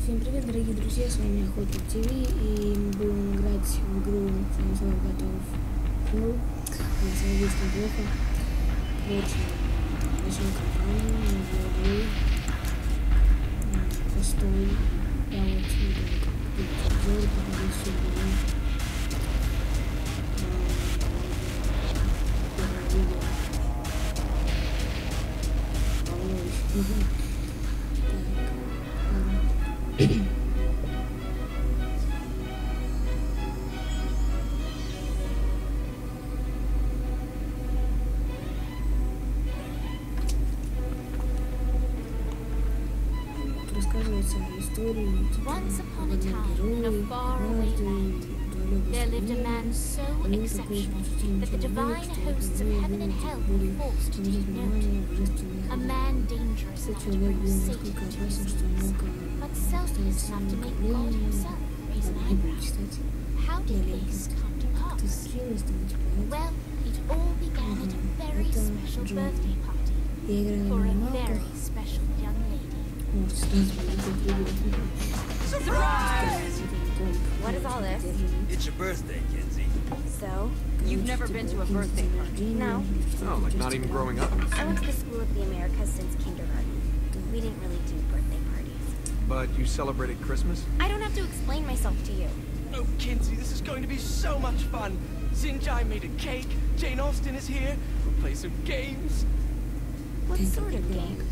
Всем привет, дорогие друзья, с вами Охотник ТВ, и мы будем играть в игру «Самосвой готов». Ну, действительно плохо. Короче, начнем компанию, видео, постой. Я вот буду обзор, проходить сюжетку. Первое видео. Волнуюсь. Рассказывается история героя, there lived a man so exceptional that the divine hosts of heaven and hell were forced to take note. A man dangerous enough to bring Satan to his knees, but selfless enough to make God himself raise an eyebrow. How did this come to pass? Well, it all began at a very special birthday party for a very special young lady. Surprise! What is all this? It's your birthday, Kinsey. So? You've never been to a birthday party? No. Oh, like not even growing up? I went to the School of the Americas since kindergarten. We didn't really do birthday parties. But you celebrated Christmas? I don't have to explain myself to you. Oh, Kinsey, this is going to be so much fun. Xinjai made a cake. Jane Austen is here. We'll play some games. What sort of games?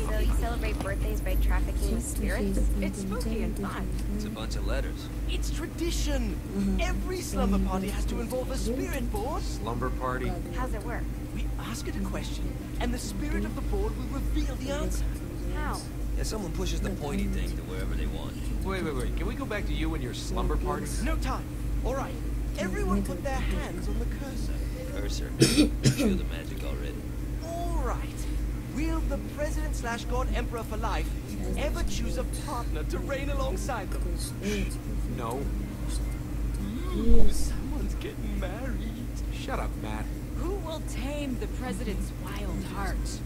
So you celebrate birthdays by trafficking with spirits? It's spooky and fun. It's a bunch of letters. It's tradition. Every slumber party has to involve a spirit board. Slumber party? How's it work? We ask it a question, and the spirit of the board will reveal the answer. How? Yeah, someone pushes the pointy thing to wherever they want. Wait. Can we go back to you and your slumber parties? No time. All right. Everyone put their hands on the cursor. Cursor. Feel the magic already. All right. Will the president/god emperor for life ever choose a partner to reign alongside them? No. Ooh, someone's getting married. Shut up, Matt. Who will tame the president's wild heart?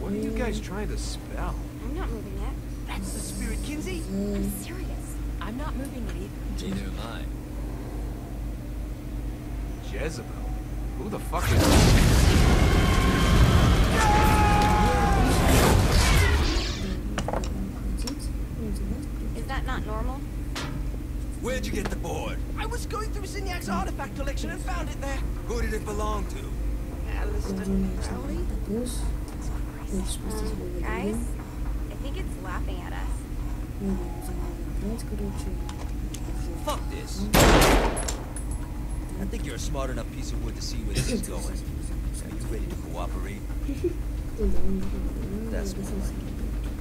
What are you guys trying to spell? I'm not moving it. That's the spirit, Kinsey. I'm serious. I'm not moving it either. Neither am I. Jezebel? Who the fuck is... Is that not normal? Where'd you get the board? I was going through Signac's artifact collection and found it there. Who did it belong to? Alistair Crowley? Guys? I think it's laughing at us. Fuck this. I think you're a smart enough piece of wood to see where this is going. Are you ready to cooperate? That's more like it.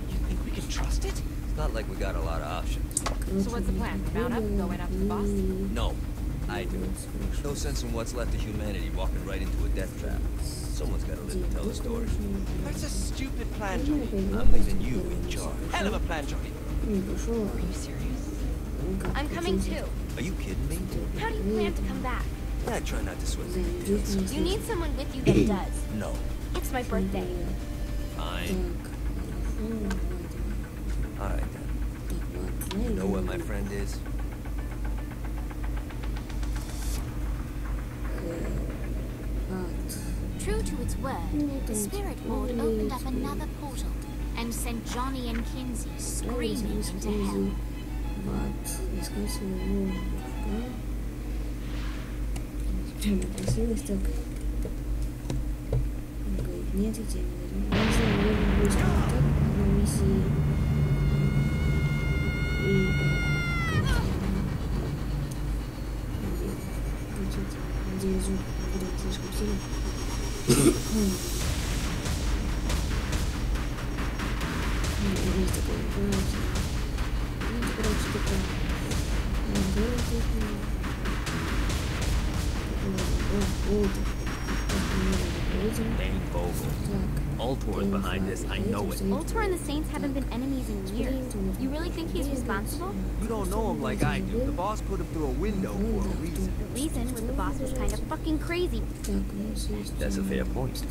You think we can trust it? It's not like we got a lot of options. So what's the plan? Mount up and go right after the boss? No, I do. No sense in what's left of humanity walking right into a death trap. Someone's got to live to tell the story. That's a stupid plan, Johnny. I'm leaving you in charge. Hell of a plan, Johnny. Are you serious? I'm coming too. Are you kidding me? How do you plan to come back? Yeah, I try not to sweat the details. You need someone with you that does. No. It's my birthday. Fine. Alright then. You know what my friend is? True to its word, the spirit board opened up another portal and sent Johnny and Kinsey screaming into hell. Нет, я тебя не возьму. Я не знаю, я буду искать так на миссии. Где звук будет слишком сильно. Есть такое, понимаете? Ну, короче, такое. Вот. Main Vogel. Ultor's behind this, I know it. Ultor and the Saints haven't been enemies in years. You really think he's responsible? You don't know him like I do. The boss put him through a window for a reason. The reason was the boss was kind of fucking crazy. That's a fair point.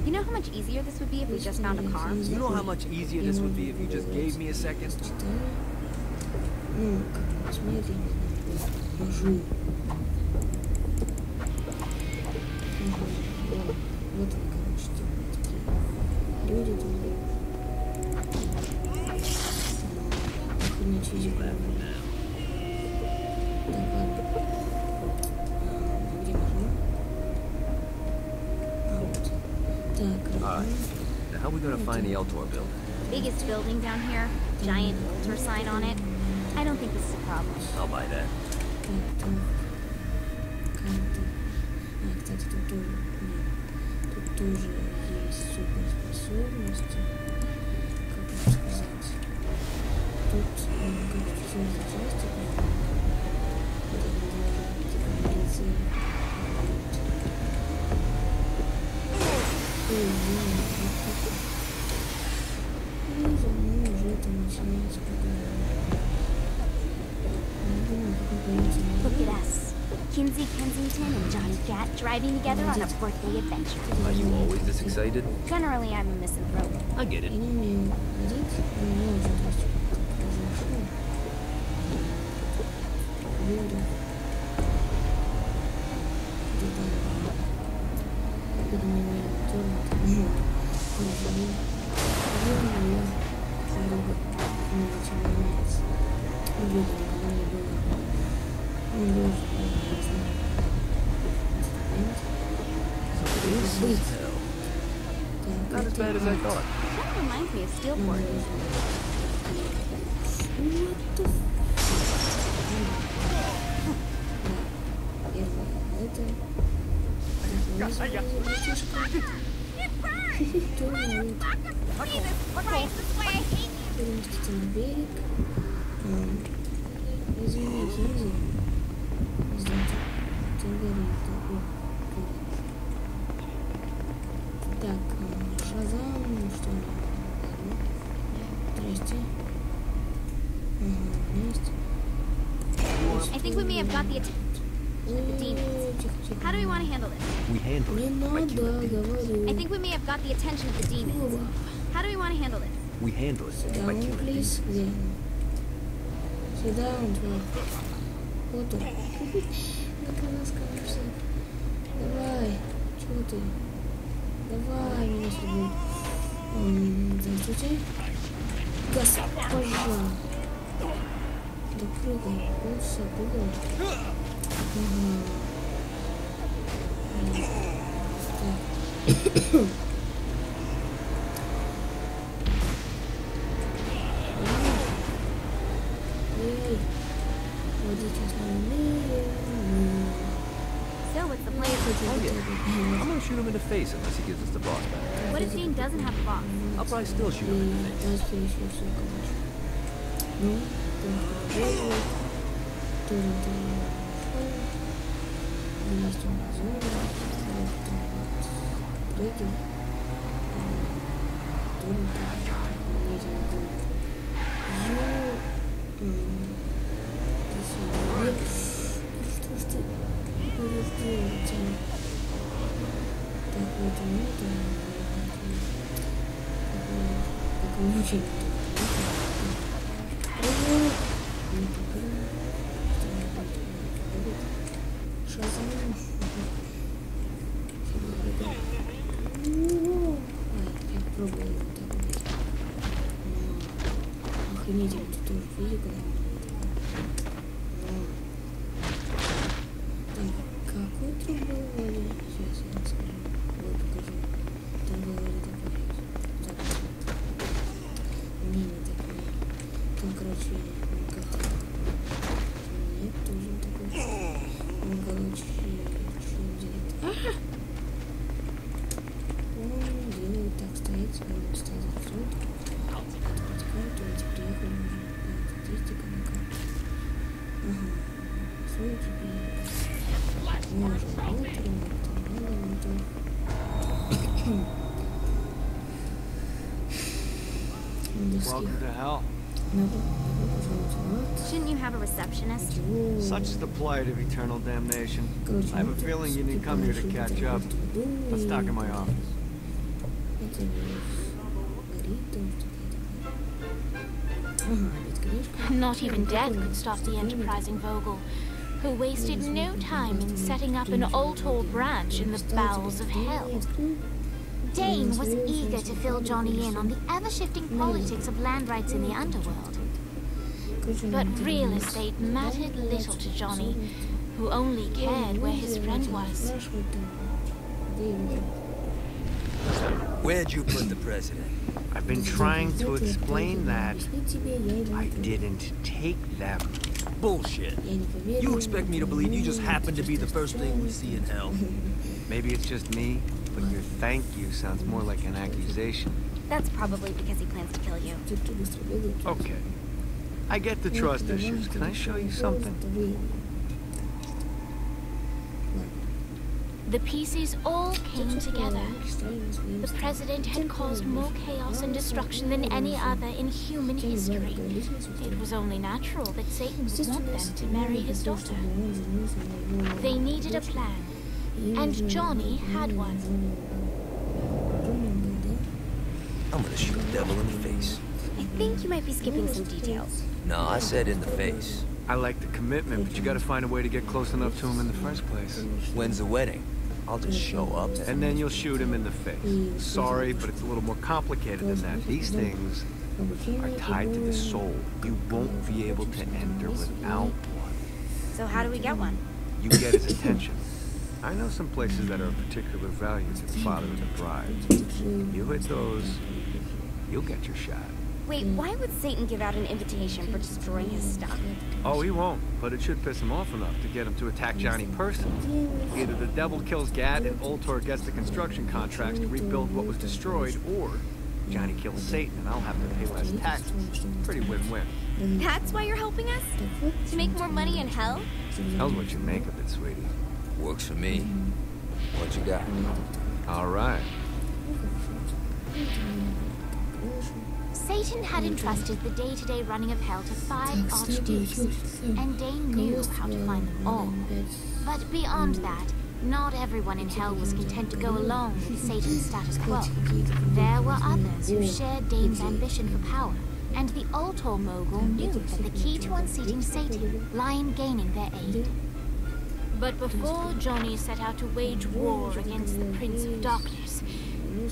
You know how much easier this would be if we just found a car? You know how much easier this would be if you just gave me a second? Ну, как посмотрите, хожу. Вот он, короче, такие люди там. Охренеть физику. Так, ладно. Где можно? А, вот. Так, Alright. Now how are we gonna find the Ultor building? Biggest building down here, giant Ultor sign on it. I don't think this is a problem. I'll buy that. Так, карта. А, кстати, тут тоже, нет, тут тоже есть суперспособности. Как это сказать? Тут, кажется, все за части. Вот это может быть лице. Ой, ну, уже там начинается какая-то. Look at us. Kinsey Kensington and Johnny Gat driving together on a birthday adventure. Are you always this excited? Generally, I'm a misanthrope. I get Я it. не умею водить, но у меня уже есть машина. Буду. Где-то меня тёрнет. Мне дорога не очень нравится. Видно, никогда не было. Он должен, я знаю. Быть. Not as bad as I thought. Kind of reminds me of Steelport. What the Первое это. Переместиться на берег. Извини, Кензи. Знаете, ты горит такой. Так, Шазам, что ли? Здрасте. Ага, есть. I think we may have got the demons. Тихо, тихо. How do we want to handle this? We handle Не it by надо, killing people. говорю. I think we may have got the attention of the demons. How do we want to handle this? We handle it by Down, killing please. people. Где? Сюда, он твой. Вот он. Как она скажется. Давай. Чего ты? Давай, меня сюда. Здравствуйте. Госпожа. Да прыгай. Полчаса прыгай. Ага. Так. Эй, водите основные. So, what's the plan? Oh yeah. I'm gonna shoot him in the face unless he gives us the boss back. What if Jane doesn't have a boss? I'll probably still shoot him in the face. Дальше еще все, короче. Ну, тоже есть у нас зона. Вот там вот треки. Тоже едем будет. Что ж ты будешь делать? Так, вот у меня там как очень Шазам. Я пробую вот так вот. Охренительно, тут тоже физика. Там какой трубоводе? Сейчас я скажу. Вот покажу. Трубоводе такой. Так. Не такой. Там, короче, как-то. Нет, тоже такой. Он, короче, что делает? Он делает так, стоит, говорит, стоит за все. Открыть карту, эти приехали уже. Статистика на карте. Ага. Все, теперь. Можно утром, там надо. Welcome to hell. Shouldn't you have a receptionist? Such is the plight of eternal damnation. I have a feeling you didn't come here to catch up. Let's talk in my office. Not even death could stop the enterprising Vogel, who wasted no time in setting up an Ultor branch in the bowels of hell. Dane was eager to fill Johnny in on the ever-shifting politics of land rights in the underworld. But real estate mattered little to Johnny, who only cared where his friend was. Where'd you put the president? I've been trying to explain that. I didn't take them. Bullshit. You expect me to believe you just happen to be the first thing we see in hell? Maybe it's just me, but your thank you sounds more like an accusation. That's probably because he plans to kill you. Okay. I get the trust issues. Can I show you something? The pieces all came together. The president had caused more chaos and destruction than any other in human history. It was only natural that Satan would want them to marry his daughter. They needed a plan, and Johnny had one. I'm gonna shoot a devil in the face. I think you might be skipping some details. No, I said in the face. I like the commitment, but you gotta find a way to get close enough to him in the first place. When's the wedding? I'll just show up. And then you'll shoot him in the face. Sorry, but it's a little more complicated than that. These things are tied to the soul. You won't be able to enter without one. So how do we get one? You get his attention. I know some places that are of particular value to the father of the bride. You hit those, you'll get your shot. Wait, why would Satan give out an invitation for destroying his stuff? Oh, he won't, but it should piss him off enough to get him to attack Johnny personally. Either the devil kills Gad and Ultor gets the construction contracts to rebuild what was destroyed, or Johnny kills Satan and I'll have to pay less taxes. Pretty win-win. That's why you're helping us? To make more money in hell? Hell's what you make of it, sweetie. Works for me. What you got? All right. Satan had entrusted the day-to-day running of hell to 5 archdukes, and Dane knew how to find them all. But beyond that, not everyone in hell was content to go along with Satan's status quo. There were others who shared Dane's ambition for power, and the Ultor mogul knew that the key to unseating Satan lay in gaining their aid. But before Johnny set out to wage war against the Prince of Darkness,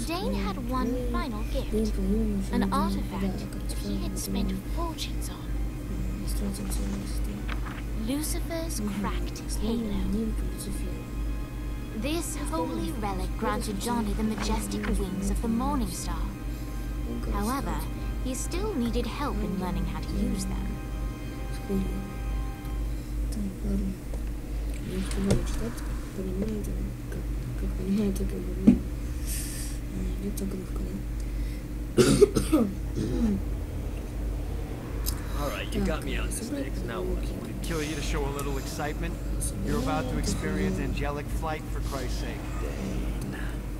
Dane had one final gift, an artifact that he had spent fortunes on. Lucifer's cracked halo. This holy relic granted Johnny the majestic wings of the Morning Star. However, he still needed help in learning how to use them. Alright, you got me out of this mix. Now what? Would it kill you to show a little excitement? You're about to experience angelic flight, for Christ's sake.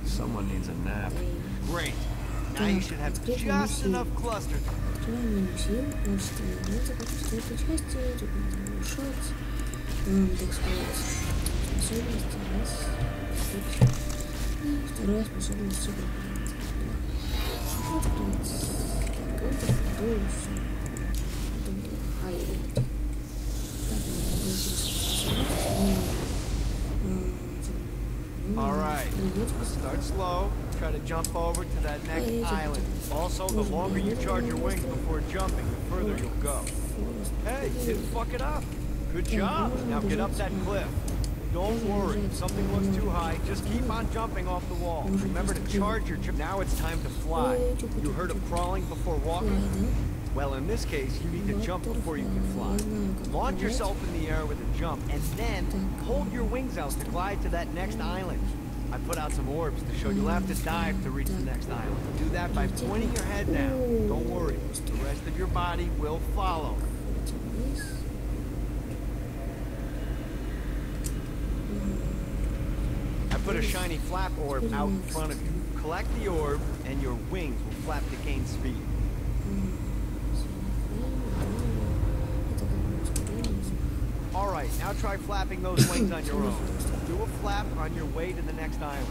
Someone needs a nap. Great. Now you should have just enough cluster. Вторая способность супер. All right. Start slow. Try to jump over to that next island. Also, the longer you charge your wings before jumping, the further you'll go. Hey, didn't fuck it up. Good job. Now get up that cliff. Don't worry. If something looks too high, just keep on jumping off the wall. Remember to charge your jump. Now it's time to fly. You heard of crawling before walking? Well, in this case, you need to jump before you can fly. Launch yourself in the air with a jump, and then hold your wings out to glide to that next island. I put out some orbs to show you'll have to dive to reach the next island. Do that by pointing your head down. Don't worry. The rest of your body will follow. I put a shiny flap orb out in front of you. Collect the orb, and your wings will flap to gain speed. Alright, now try flapping those wings on your own. Do a flap on your way to the next island.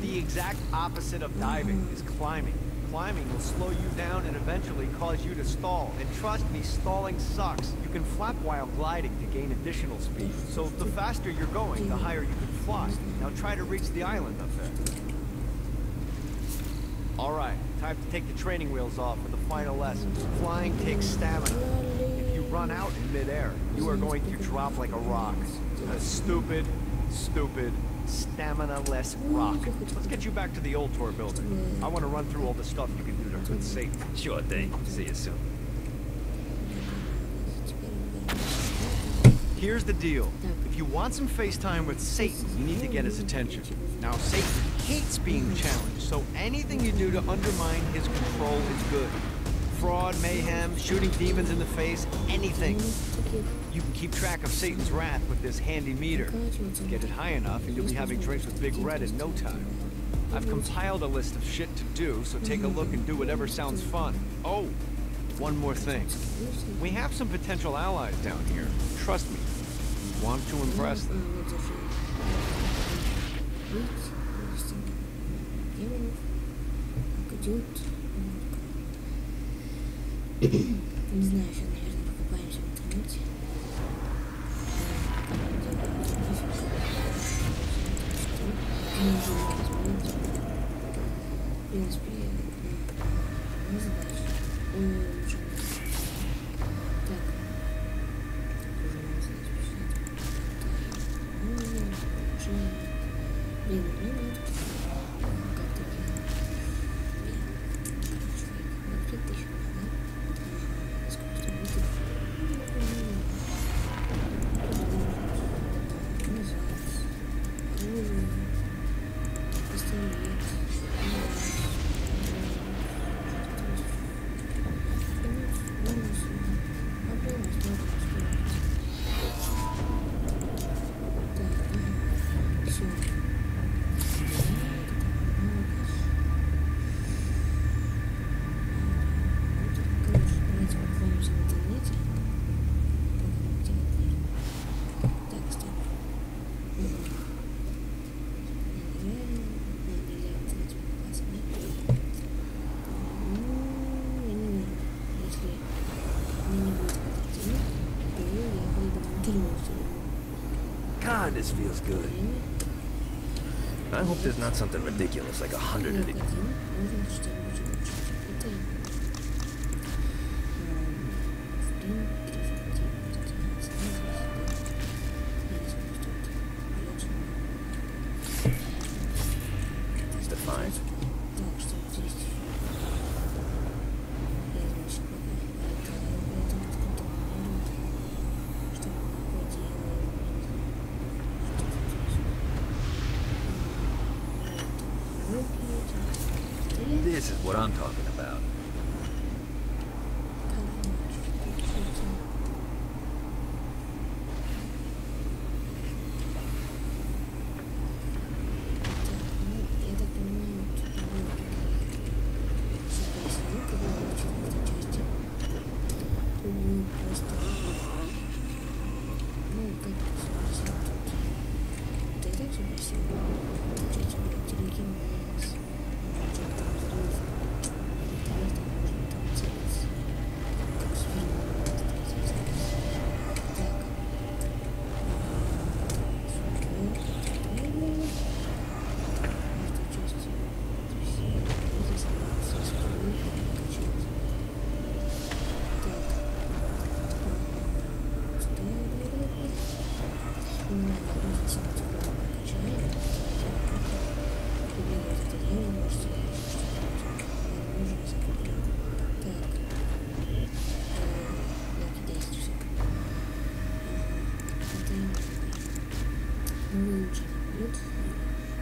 The exact opposite of diving is climbing. Climbing will slow you down and eventually cause you to stall. And trust me, stalling sucks. You can flap while gliding to gain additional speed. So the faster you're going, the higher you can fly. Now try to reach the island up there. Alright, time to take the training wheels off for the final lessons. Flying takes stamina. If you run out in midair, you are going to drop like a rock. A stupid, stamina-less rock. Let's get you back to the old tour building. I want to run through all the stuff you can do to hurt Satan. Sure thing. See you soon. Here's the deal. If you want some FaceTime with Satan, you need to get his attention. Now, Satan hates being challenged, so anything you do to undermine his control is good. Fraud, mayhem, shooting demons in the face, anything. You can keep track of Satan's wrath with this handy meter. Get it high enough and you'll be having drinks with Big Red in no time. I've compiled a list of shit to do, so take a look and do whatever sounds fun. Oh, one more thing. We have some potential allies down here. Trust me. Want to impress them. Не знаю, сейчас, наверное, покупаемся в интернете. В принципе, не задача. Так. Блин, нет. Как-то тысяч. God, this feels good. I hope there's not something ridiculous like 100 of these. It's defined. This is what I'm talking about.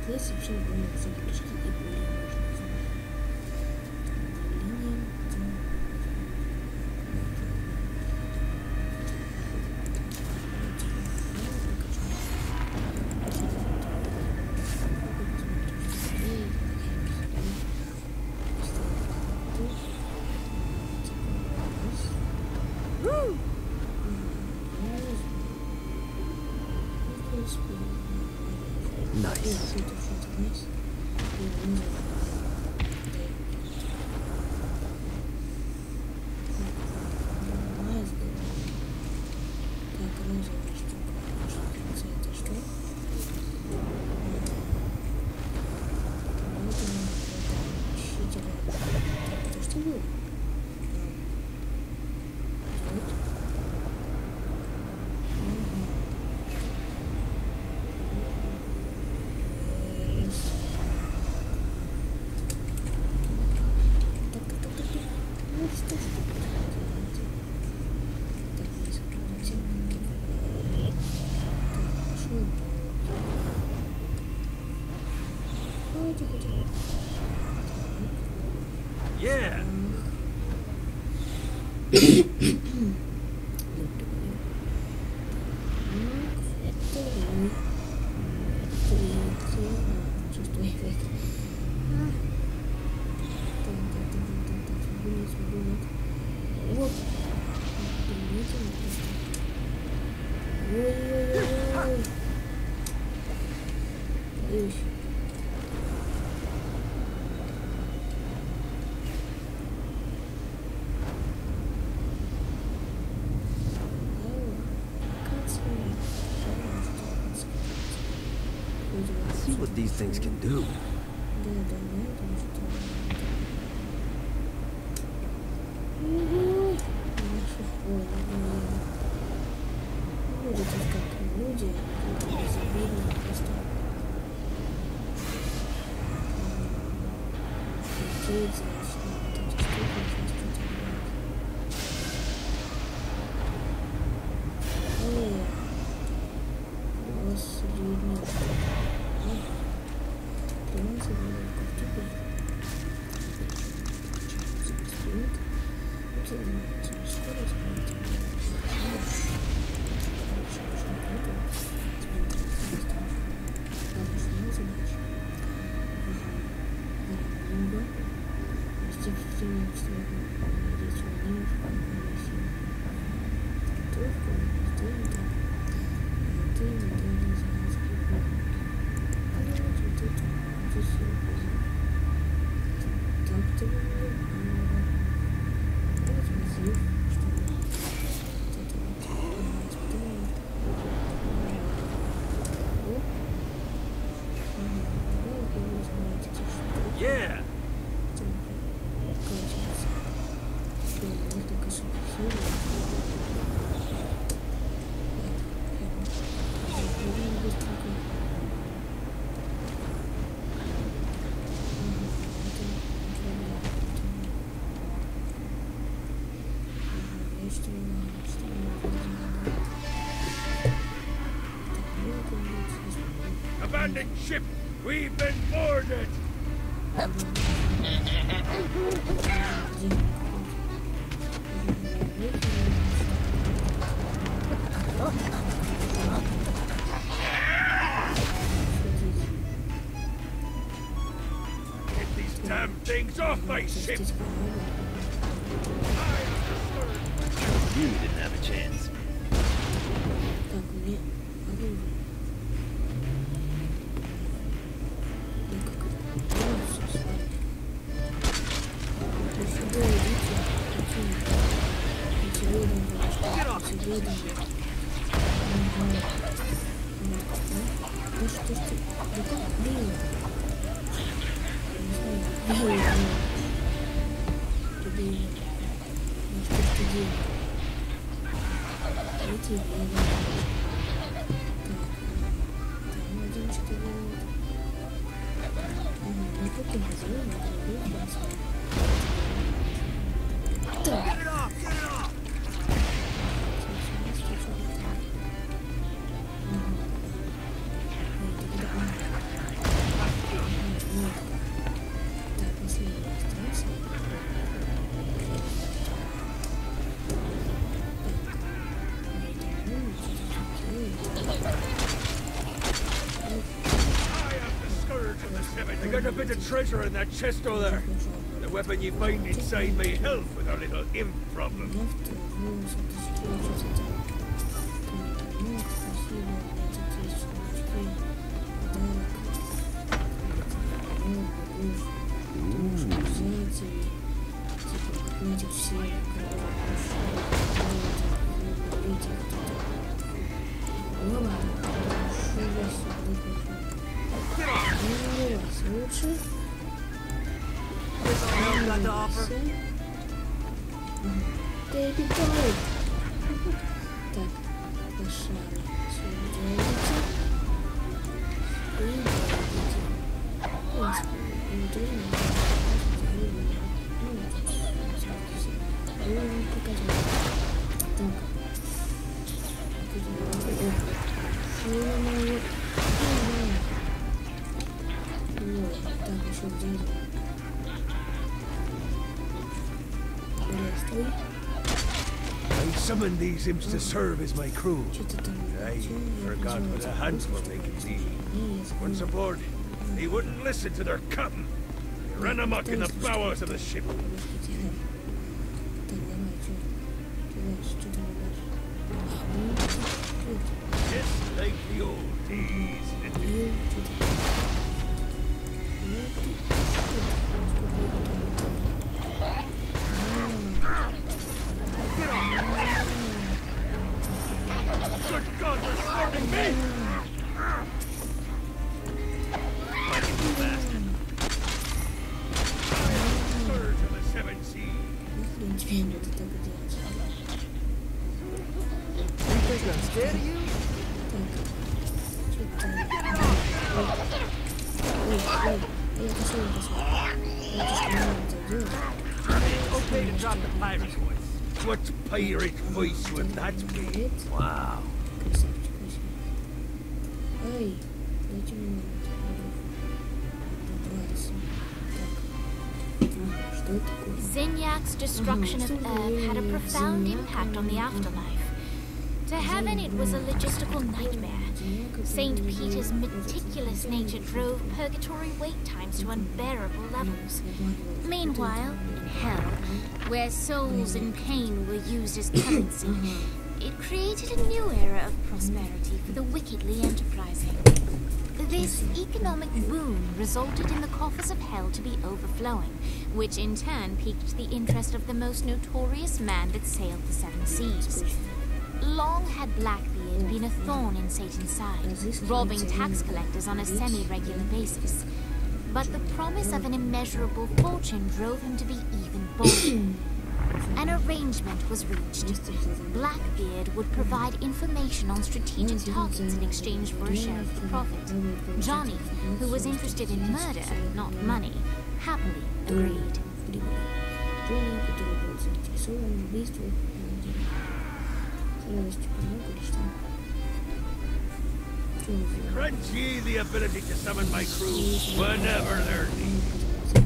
Здесь вообще более загрузки и более можно узнать. вниз и вниз. Так, розовая штука. Что это что? Вот она. Ищите. Это что было? Yeah. See what these things can do. Yeah. Abandoned ship. We've been boarded. Get these damn things off my ship. You didn't have a chance. I got a bit of treasure in that chest over there. The weapon you find inside may help with our little imp problem. Значит, все лучше. Так, пошли. Все делается. И делайте. В принципе, не трудно. Так. Так, еще где-то. I summoned these imps to serve as my crew. I forgot what the hands were making me. Once aboard, they wouldn't listen to their captain. They ran amok in the bowels of the ship. Just like the old days. Good God, they're starting me! Birds of the seven seas. В принципе, я буду так делать. You think I'm scared of you? Okay to drop the pirate voice. What pirate voice would that be? Wow. Ай, дайте мне добраться. Что такое? Zinyak's destruction of Earth had a profound impact on the afterlife. To heaven, it was a logistical nightmare. St. Peter's meticulous nature drove purgatory wait times to unbearable levels. Meanwhile, in hell, where souls in pain were used as currency, it created a new era of prosperity for the wickedly enterprising. This economic boom resulted in the coffers of hell to be overflowing, which in turn piqued the interest of the most notorious man that sailed the seven seas. Long had Blackbeard been a thorn in Satan's side, robbing tax collectors on a semi-regular basis. But the promise of an immeasurable fortune drove him to be even bolder. An arrangement was reached. Blackbeard would provide information on strategic targets in exchange for a share of the profit. Johnny, who was interested in murder, not money, happily agreed. Grant ye the ability to summon my crew whenever they're needed.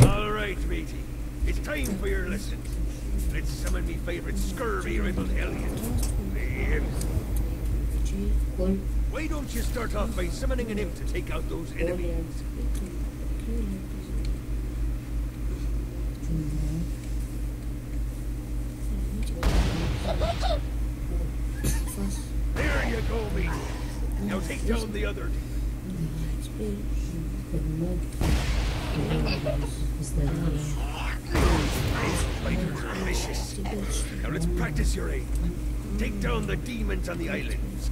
All right, matey. It's time for your lessons. Let's summon me favorite scurvy-riddled hellion. The imp. Why don't you start off by summoning an imp to take out those enemies? There you go, matey. Now take down the other demon. Spiders are vicious. Now let's practice your aim. Take down the demons on the islands.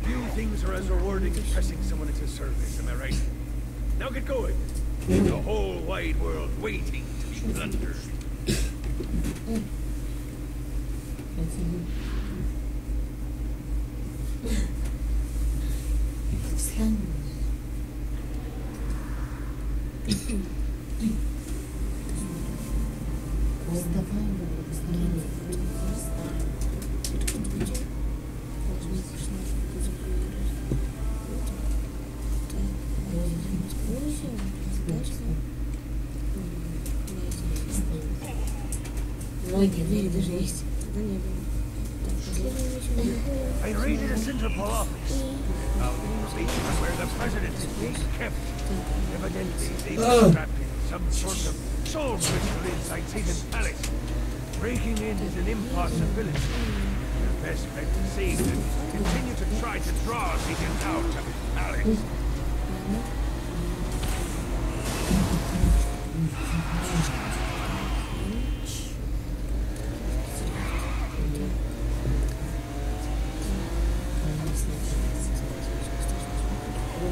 Few things are as rewarding as pressing someone into service, am I right? Now get going. The whole wide world waiting to be plundered. I raided a central office. Found information on where the president is being kept. Evidently, they were trapped in some sort of soul ritual inside Satan's palace. Breaking in is an impossibility. The best bet to save them is to continue to try to draw Satan out of his palace.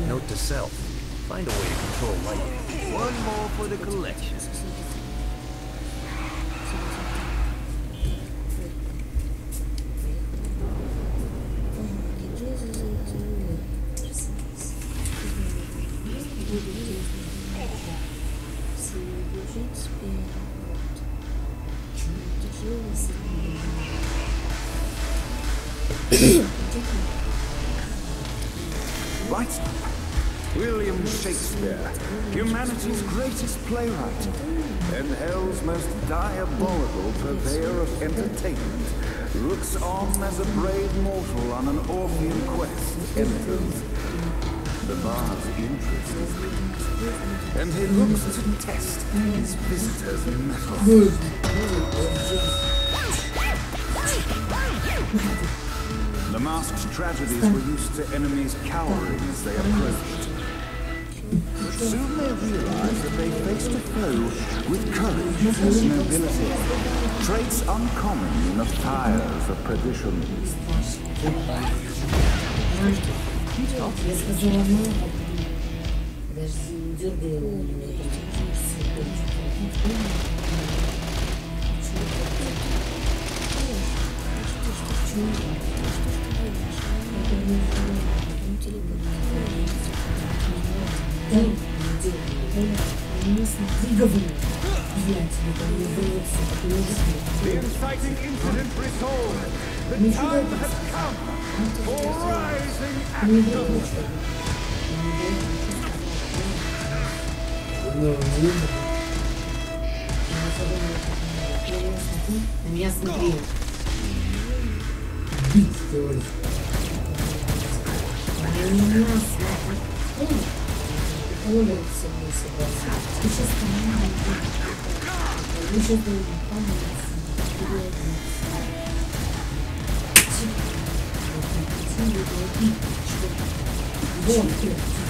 Note to self. Find a way to control lighting. One more for the collection. Right. William Shakespeare, humanity's greatest playwright, and hell's most diabolical purveyor of entertainment, looks on as a brave mortal on an Orphean quest enters. The bard's interest is piqued, and he looks to test his visitor's mettle. The masked tragedies were used to enemies cowering as they approached. But soon they realized that they faced a foe with courage and nobility, traits uncommon in the fires of perdition. The inciting incident resolved. The time has come for rising action. На меня смотри. Бить сделали. На меня смотри. Колодец со мной собрался. Ты сейчас понимаешь. Вы сейчас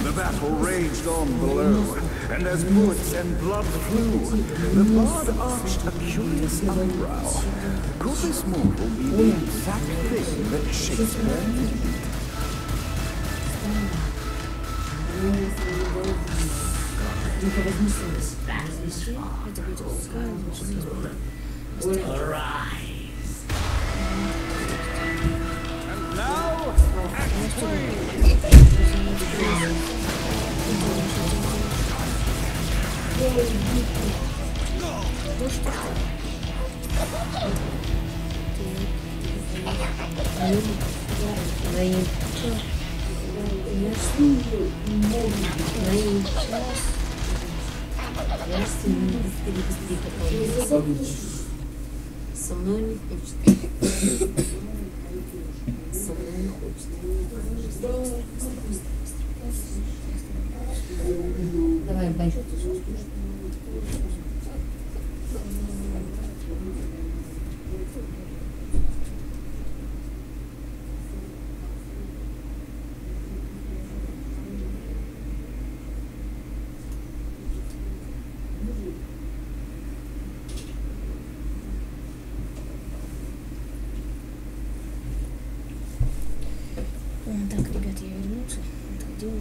The battle raged on below, and as bullets and blood flew, the bard arched a curious eyebrow. Could this mortal be the exact thing that Shakespeare needed? Arise. And now, Act 3. Со мной не хочет. Со мной не хочет. Давай, бай. Так, ребят, я вернулся. Где он?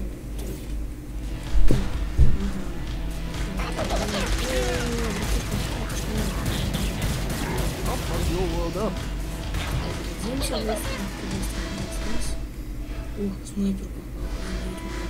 Ох, снайпер попал.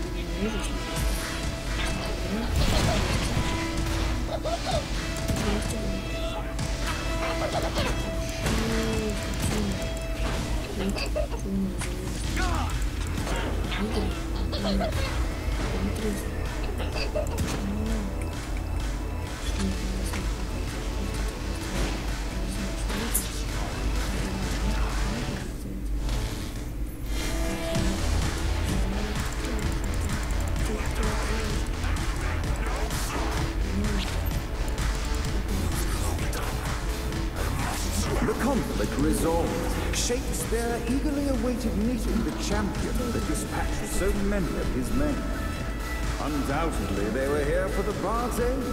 The conflict resolved, Shakespeare eagerly awaited meeting the champion that dispatched so many of his men. Undoubtedly, they were here for the bard's aid,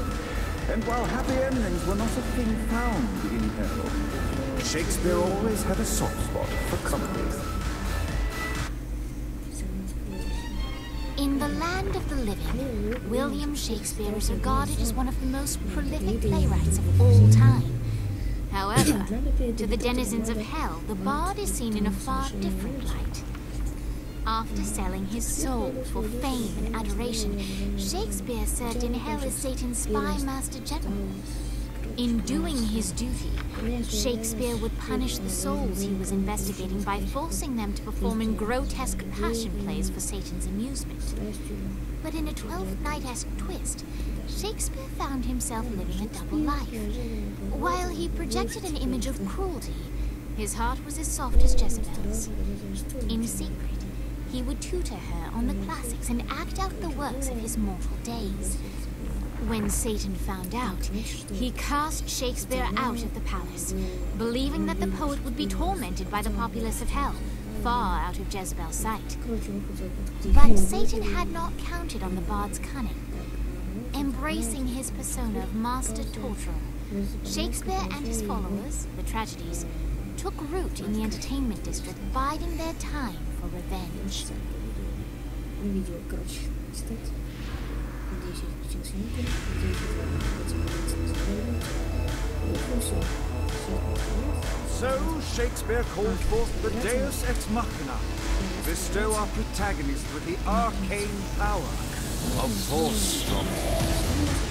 and while happy endings were not a thing found in hell, Shakespeare always had a soft spot for comedy. In the land of the living, William Shakespeare is regarded as one of the most prolific playwrights of all time. However, to the denizens of hell, the bard is seen in a far different light. After selling his soul for fame and adoration, Shakespeare served in hell as Satan's spy master general. In doing his duty, Shakespeare would punish the souls he was investigating by forcing them to perform in grotesque passion plays for Satan's amusement. But in a 12th Night-esque twist, Shakespeare found himself living a double life. While he projected an image of cruelty, his heart was as soft as Jezebel's. In secret, he would tutor her on the classics and act out the works of his mortal days. When Satan found out, he cast Shakespeare out of the palace, believing that the poet would be tormented by the populace of hell, far out of Jezebel's sight. But Satan had not counted on the bard's cunning. Embracing his persona of master torturer, Shakespeare and his followers, the tragedies, took root in the entertainment district, biding their time for revenge. So Shakespeare called forth the Deus Ex Machina, bestow our protagonist with the arcane power of force stomping.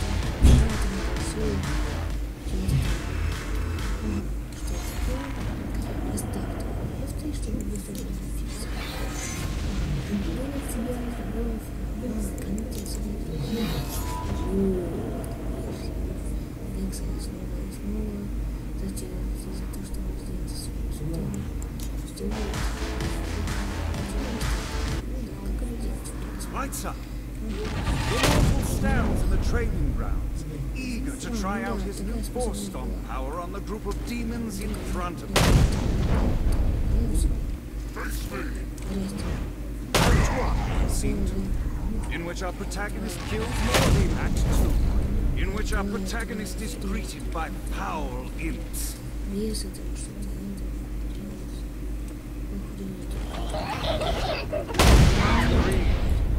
Lights up. The mortal stands in the training grounds, eager to try out his new force stomp power on the group of demons in front of him. Scene 2, in which our protagonist kills more in Act 2, in which our protagonist is greeted by foul imps.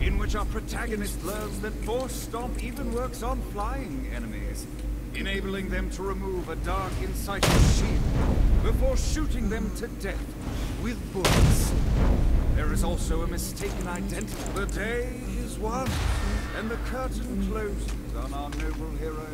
In which our protagonist learns that Force Stomp even works on flying enemies, enabling them to remove a dark inciter's shield before shooting them to death with bullets. There is also a mistaken identity. The day is won, and the curtain closes on our noble hero.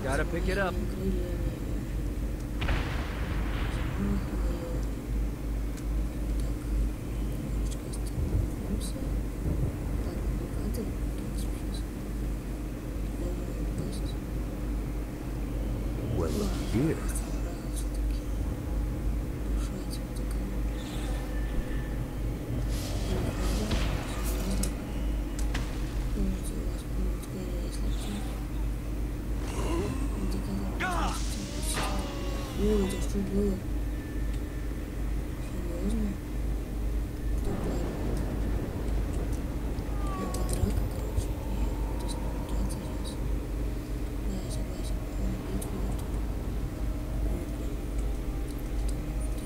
Gotta pick it up. Well, here. Офигеть, а что было? Серьезно? Кто план? Это драка, короче. То есть драться сейчас. Да, я согласен. Битву эту.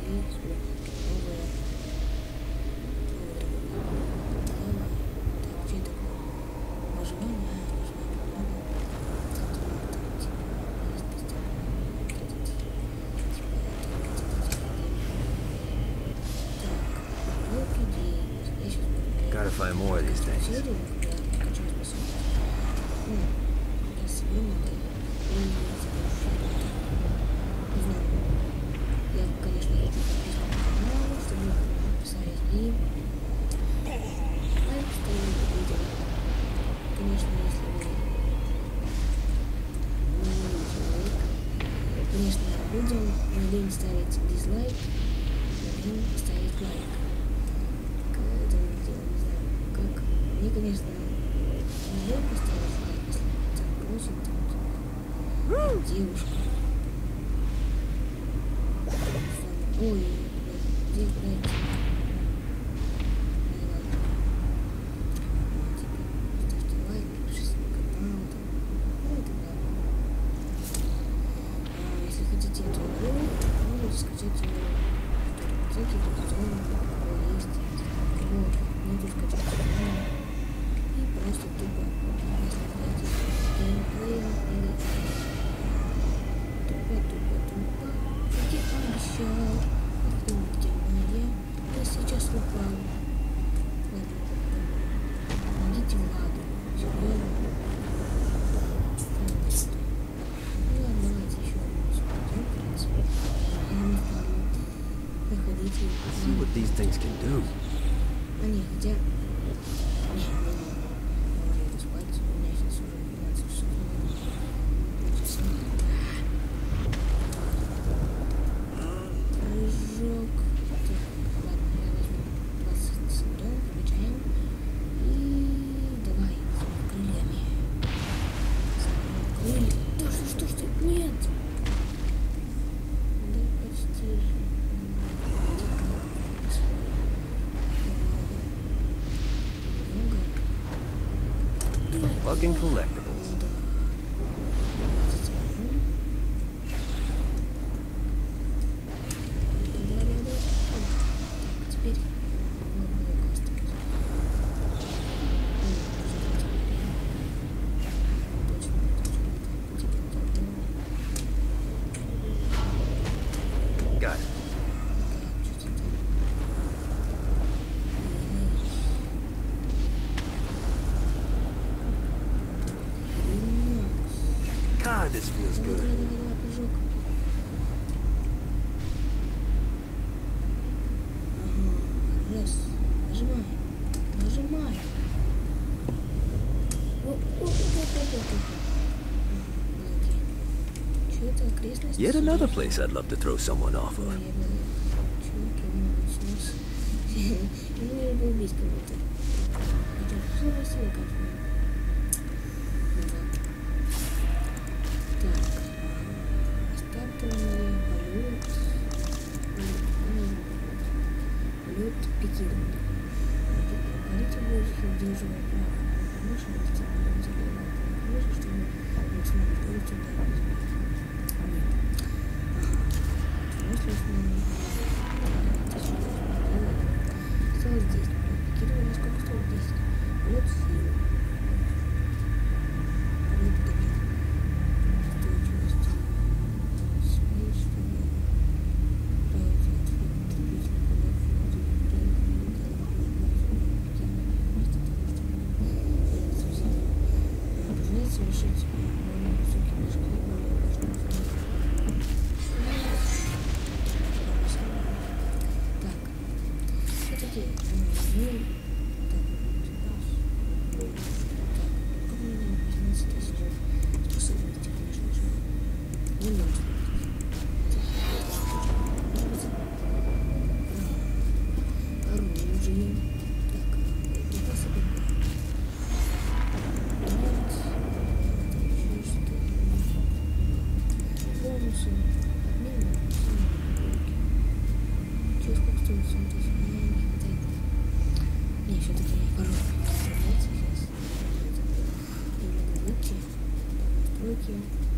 Новая. Так, что это такое? Выживание? Gotta find more of these things. Я, конечно, хочу подписку на канал, чтобы вы подписались и лайк ставили под видео. Конечно, если вы не любите лайк, конечно, людям лень ставить дизлайк, лень ставить лайк. К этому видео, не знаю, как. Мне, конечно, не лень поставить лайк, если так просит там, девушка. Ой, где пройти? Ставьте лайк, подпишитесь на канал, ну и так далее. Если хотите эту игру, можете скачать ее в ссылке в описании, у кого есть, у кого нету, скачать ее. И просто тупо, если хотите геймплеем или тупо, как я обещал. Где моя? Я сейчас упал. Ладно, помогите Владу. Серьезно? Ну ладно, давайте еще одну смотрим, в принципе. Я не впаду. Проходите. See what these things can do. А не, хотя... Не, можно это спать. У меня сейчас уже 12 часов. Прыжок. Так, ладно, я возьму 20 секунд, включаем. И давай, с крыльями. Крылья. Да что? Нет! Да почти же. Fucking collectibles. Теперь Got it. God, this feels good. Давай, прыжок. Ага, раз. Нажимай. Что это, окрестности? Yet another place I'd love to throw someone off Ой, of. я бы... Чё, кого-нибудь снес? Ну, я бы убить кого-то. Хотя, все красиво как-то. Так, стартовый полет пикирования. Полите в воздухе, удерживая право промышленности, чтобы максимально полностью ударить. Нет. Если осталось 10. Пикирование сколько стоит? 10. Полет силы. Полет догон. Устойчивость. Связь, чтобы справиться от приблизительно полет флота и проявить совершить более высокий прыжки и более важные задания. Так, все-таки мы Не, все-таки пароль сейчас. Выйти. Настройки.